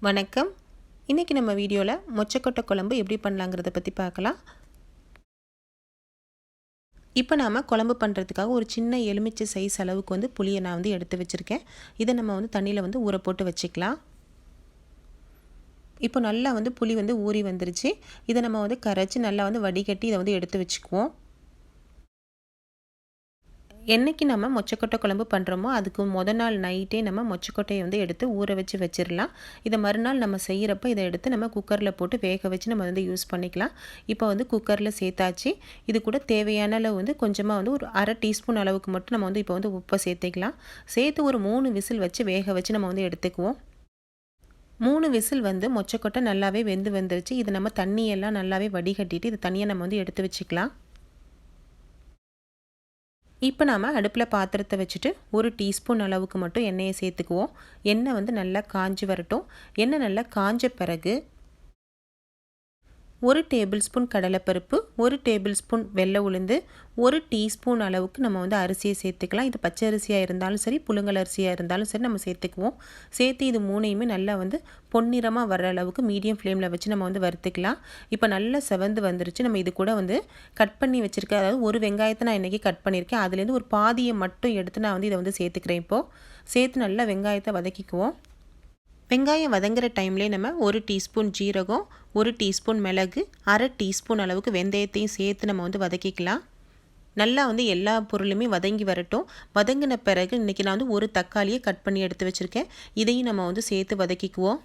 வணக்கம். இன்றைக்கி நம்ம வீடியோவில் மொச்சக்கொட்டை குழம்பு எப்படி பண்ணலாங்கிறத பற்றி பார்க்கலாம். இப்போ நாம் குழம்பு பண்ணுறதுக்காக ஒரு சின்ன எலுமிச்சை சைஸ் அளவுக்கு புளியை நான் எடுத்து வச்சுருக்கேன். இதை நம்ம தண்ணியில் ஊற போட்டு வச்சுக்கலாம். இப்போ நல்லா புளி ஊறி வந்துருச்சு. இதை நம்ம கரைச்சி நல்லா வடிகட்டி இதை எடுத்து வச்சுக்குவோம். என்றைக்கு நம்ம மொச்சக்கொட்டை குழம்பு பண்ணுறோமோ அதுக்கு மொதல் நாள் நைட்டே நம்ம மொச்சக்கொட்டையை எடுத்து ஊற வச்சு வச்சிடலாம். இதை மறுநாள் நம்ம செய்கிறப்ப இதை எடுத்து நம்ம குக்கரில் போட்டு வேக வச்சு நம்ம யூஸ் பண்ணிக்கலாம். இப்போ குக்கரில் சேர்த்தாச்சு. இது கூட தேவையான அளவு கொஞ்சமாக ஒரு அரை டீஸ்பூன் அளவுக்கு மட்டும் நம்ம இப்போ உப்பை சேர்த்துக்கலாம். சேர்த்து ஒரு 3 விசில் வச்சு வேக வச்சு நம்ம எடுத்துக்குவோம். 3 விசில் மொச்சக்கொட்டை நல்லாவே வெந்து வந்துருச்சு. இது நம்ம தண்ணியெல்லாம் நல்லாவே வடிகட்டிட்டு இது தனியாக நம்ம எடுத்து வச்சுக்கலாம். இப்போ நாம் அடுப்பில் பாத்திரத்தை வச்சுட்டு ஒரு டீஸ்பூன் அளவுக்கு மட்டும் எண்ணெயை சேர்த்துக்குவோம். எண்ணெய் நல்லா காஞ்சி வரட்டும். எண்ணெய் நல்லா காஞ்ச பிறகு 1 டேபிள் ஸ்பூன் கடலைப்பருப்பு, 1 டேபிள் ஸ்பூன் வெள்ளை உளுந்து, 1 டீஸ்பூன் அளவுக்கு நம்ம அரிசியை சேர்த்துக்கலாம். இது பச்சை அரிசியாக இருந்தாலும் சரி, புழுங்கல் அரிசியாக இருந்தாலும் சரி நம்ம சேர்த்துக்குவோம். சேர்த்து இது மூணையுமே நல்லா பொன்னிறமாக வர்ற அளவுக்கு மீடியம் ஃப்ளேமில் வச்சு நம்ம வறுத்துக்கலாம். இப்போ நல்லா செவந்து வந்துருச்சு. நம்ம இது கூட கட் பண்ணி வச்சுருக்க, அதாவது ஒரு வெங்காயத்தை நான் இன்றைக்கி கட் பண்ணியிருக்கேன். அதுலேருந்து ஒரு பாதியை மட்டும் எடுத்து நான் இதை சேர்த்துக்கிறேன். இப்போது சேர்த்து நல்லா வெங்காயத்தை வதக்கிக்குவோம். வெங்காயம் வதங்குற டைம்லேயே நம்ம 1 டீஸ்பூன் ஜீரகம், 1 டீஸ்பூன் மிளகு, அரை டீஸ்பூன் அளவுக்கு வெந்தயத்தையும் சேர்த்து நம்ம வதக்கிக்கலாம். நல்லா எல்லா பொருளுமே வதங்கி வரட்டும். வதங்கின பிறகு இன்றைக்கி நான் ஒரு தக்காளியை கட் பண்ணி எடுத்து வச்சுருக்கேன். இதையும் நம்ம சேர்த்து வதக்கிக்குவோம்.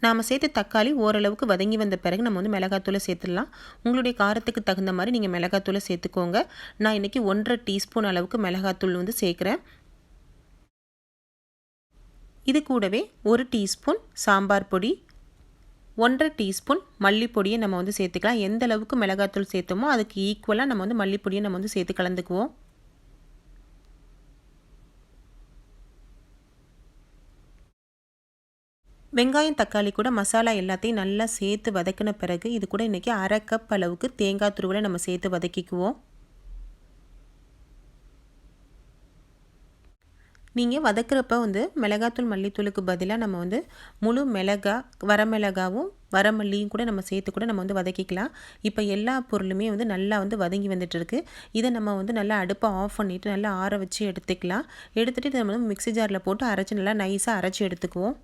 நாம் சேர்த்து தக்காளி ஓரளவுக்கு வதங்கி வந்த பிறகு நம்ம மிளகாத்தூளை சேர்த்துடலாம். உங்களுடைய காரத்துக்கு தகுந்த மாதிரி நீங்கள் மிளகாத்தூளை சேர்த்துக்கோங்க. நான் இன்றைக்கி 1.5 டீஸ்பூன் அளவுக்கு மிளகாத்தூள் சேர்க்குறேன். இது கூடவே 1 டீஸ்பூன் சாம்பார் பொடி, 1.5 டீஸ்பூன் மல்லிப்பொடியை நம்ம சேர்த்துக்கலாம். எந்த அளவுக்கு மிளகாத்தூள் சேர்த்தோமோ அதுக்கு ஈக்குவலாக நம்ம மல்லிப்பொடியை நம்ம சேர்த்து கலந்துக்குவோம். வெங்காயம் தக்காளி கூட மசாலா எல்லாத்தையும் நல்லா சேர்த்து வதக்கின பிறகு இது கூட இன்றைக்கி அரை கப் அளவுக்கு தேங்காய் துருவலை நம்ம சேர்த்து வதக்கிக்குவோம். நீங்கள் வதக்கிறப்ப மிளகாத்தூள் மல்லித்தூளுக்கு பதிலாக நம்ம முழு மிளகா, வரமிளகாவும் வரமல்லியும் கூட நம்ம சேர்த்து கூட நம்ம வதக்கிக்கலாம். இப்போ எல்லா பொருளுமே நல்லா வதங்கி வந்துட்டுருக்கு. இதை நம்ம நல்லா அடுப்பை ஆஃப் பண்ணிவிட்டு நல்லா ஆற வச்சு எடுத்துக்கலாம். எடுத்துகிட்டு இதை நம்ம மிக்ஸி ஜாரில் போட்டு அரைச்சி நல்லா நைஸாக அரைச்சி எடுத்துக்குவோம்.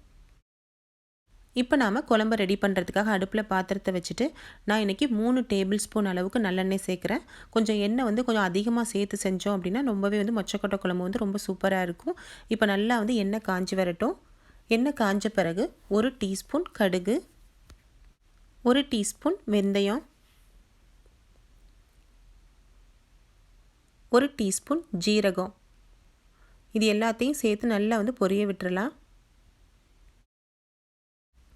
இப்போ நாம் குழம்பு ரெடி பண்ணுறதுக்காக அடுப்பில் பாத்திரத்தை வச்சுட்டு நான் இன்றைக்கி 3 டேபிள் ஸ்பூன் அளவுக்கு நல்லெண்ணெய் சேர்க்குறேன். கொஞ்சம் எண்ணெய் கொஞ்சம் அதிகமாக சேர்த்து செஞ்சோம் அப்படின்னா ரொம்பவே மொச்சக்கொட்டை குழம்பு ரொம்ப சூப்பராக இருக்கும். இப்போ நல்லா எண்ணெய் காஞ்சி வரட்டும். எண்ணெய் காஞ்ச பிறகு 1 டீஸ்பூன் கடுகு, 1 டீஸ்பூன் வெந்தயம், 1 டீஸ்பூன் ஜீரகம், இது எல்லாத்தையும் சேர்த்து நல்லா பொரிய விட்டுறலாம்.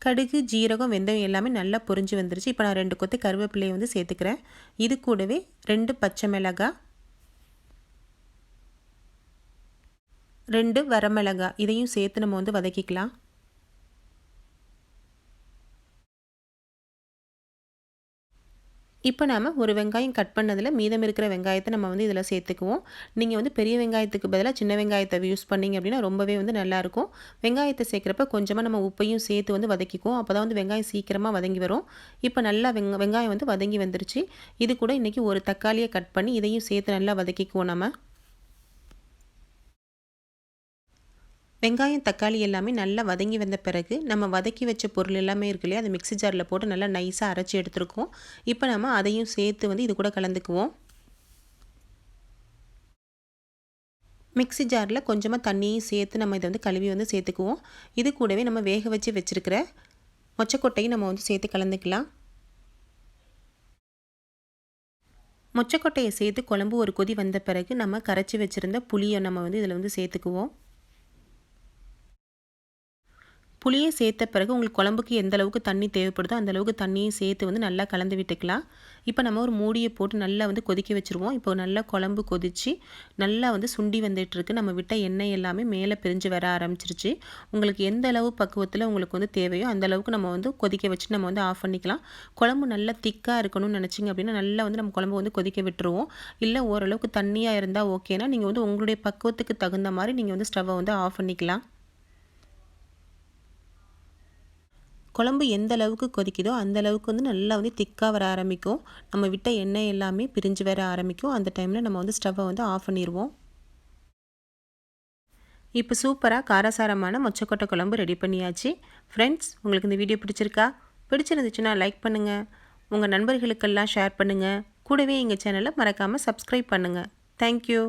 கடுகு, ஜீரகம், வெந்தயம் எல்லாமே நல்லா பொரிஞ்சு வந்துருச்சு. இப்போ நான் 2 கொத்து கருவேப்பிலையை சேர்த்துக்கிறேன். இது கூடவே 2 பச்சை மிளகாய், 2 வரமிளகாய் இதையும் சேர்த்து நம்ம வதக்கிக்கலாம். இப்போ நாம் ஒரு வெங்காயம் கட் பண்ணதில் மீதம் இருக்கிற வெங்காயத்தை நம்ம இதில் சேர்த்துக்குவோம். நீங்கள் பெரிய வெங்காயத்துக்கு பதிலாக சின்ன வெங்காயத்தை யூஸ் பண்ணிங்க அப்படின்னா ரொம்பவே நல்லாயிருக்கும். வெங்காயத்தை சேர்க்குறப்ப கொஞ்சமாக நம்ம உப்பையும் சேர்த்து வதக்கிக்குவோம். அப்போ தான் வெங்காயம் சீக்கிரமாக வதங்கி வரும். இப்போ நல்லா வெங்காயம் வதங்கி வந்துருச்சு. இது கூட இன்றைக்கி ஒரு தக்காளியை கட் பண்ணி இதையும் சேர்த்து நல்லா வதக்கிக்குவோம். நம்ம வெங்காயம் தக்காளி எல்லாமே நல்லா வதங்கி வந்த பிறகு நம்ம வதக்கி வச்ச பொருள் எல்லாமே இருக்கு இல்லையா, அதை மிக்ஸி ஜாரில் போட்டு நல்லா நைஸாக அரைச்சி எடுத்துருக்கோம். இப்போ நம்ம அதையும் சேர்த்து இது கூட கலந்துக்குவோம். மிக்ஸி ஜாரில் கொஞ்சமாக தண்ணியும் சேர்த்து நம்ம இதை கழுவி சேர்த்துக்குவோம். இது கூடவே நம்ம வேக வச்சு வச்சுருக்கிற மொச்சக்கொட்டையும் நம்ம சேர்த்து கலந்துக்கலாம். மொச்சக்கொட்டையை சேர்த்து குழம்பு ஒரு கொதி வந்த பிறகு நம்ம கரைச்சி வச்சுருந்த புளியை நம்ம இதில் சேர்த்துக்குவோம். புளியை சேர்த்த பிறகு உங்களுக்கு குழம்புக்கு எந்த அளவுக்கு தண்ணி தேவைப்படுதோ அந்த அளவுக்கு தண்ணியும் சேர்த்து நல்லா கலந்து விட்டுக்கலாம். இப்போ நம்ம ஒரு மூடியை போட்டு நல்லா கொதிக்க வச்சுருவோம். இப்போ நல்லா குழம்பு கொதித்து நல்லா சுண்டி வந்துட்டுருக்கு. நம்ம விட்ட எண்ணெய் எல்லாமே மேலே பிரிஞ்சு வர ஆரம்பிச்சிருச்சு. உங்களுக்கு எந்த அளவு பக்குவத்தில் உங்களுக்கு தேவையோ அந்த அளவுக்கு நம்ம கொதிக்க வச்சு நம்ம ஆஃப் பண்ணிக்கலாம். குழம்பு நல்லா திக்காக இருக்கணும்னு நினச்சிங்க அப்படின்னா நல்லா நம்ம குழம்பு கொதிக்க விட்டுருவோம். இல்லை ஓரளவுக்கு தண்ணியாக இருந்தால் ஓகேனா நீங்கள் உங்களுடைய பக்குவத்துக்கு தகுந்த மாதிரி நீங்கள் ஸ்டவ்வை ஆஃப் பண்ணிக்கலாம். குழம்பு எந்த அளவுக்கு கொதிக்குதோ அந்த அளவுக்கு வந்து நல்லா வந்து திக்காக வர ஆரம்பிக்கும். நம்ம விட்ட எண்ணெய் எல்லாமே பிரிஞ்சு வர ஆரம்பிக்கும். அந்த டைமில் நம்ம வந்து ஸ்டவ்வை வந்து ஆஃப் பண்ணிடுவோம். இப்போ சூப்பராக காரசாரமான மொச்சக்கொட்டை குழம்பு ரெடி பண்ணியாச்சு. ஃப்ரெண்ட்ஸ், உங்களுக்கு இந்த வீடியோ பிடிச்சிருக்கா? பிடிச்சிருந்துச்சுன்னா லைக் பண்ணுங்கள், உங்கள் நண்பர்களுக்கெல்லாம் ஷேர் பண்ணுங்கள். கூடவே எங்கள் சேனலை மறக்காமல் சப்ஸ்கிரைப் பண்ணுங்கள். தேங்க்யூ.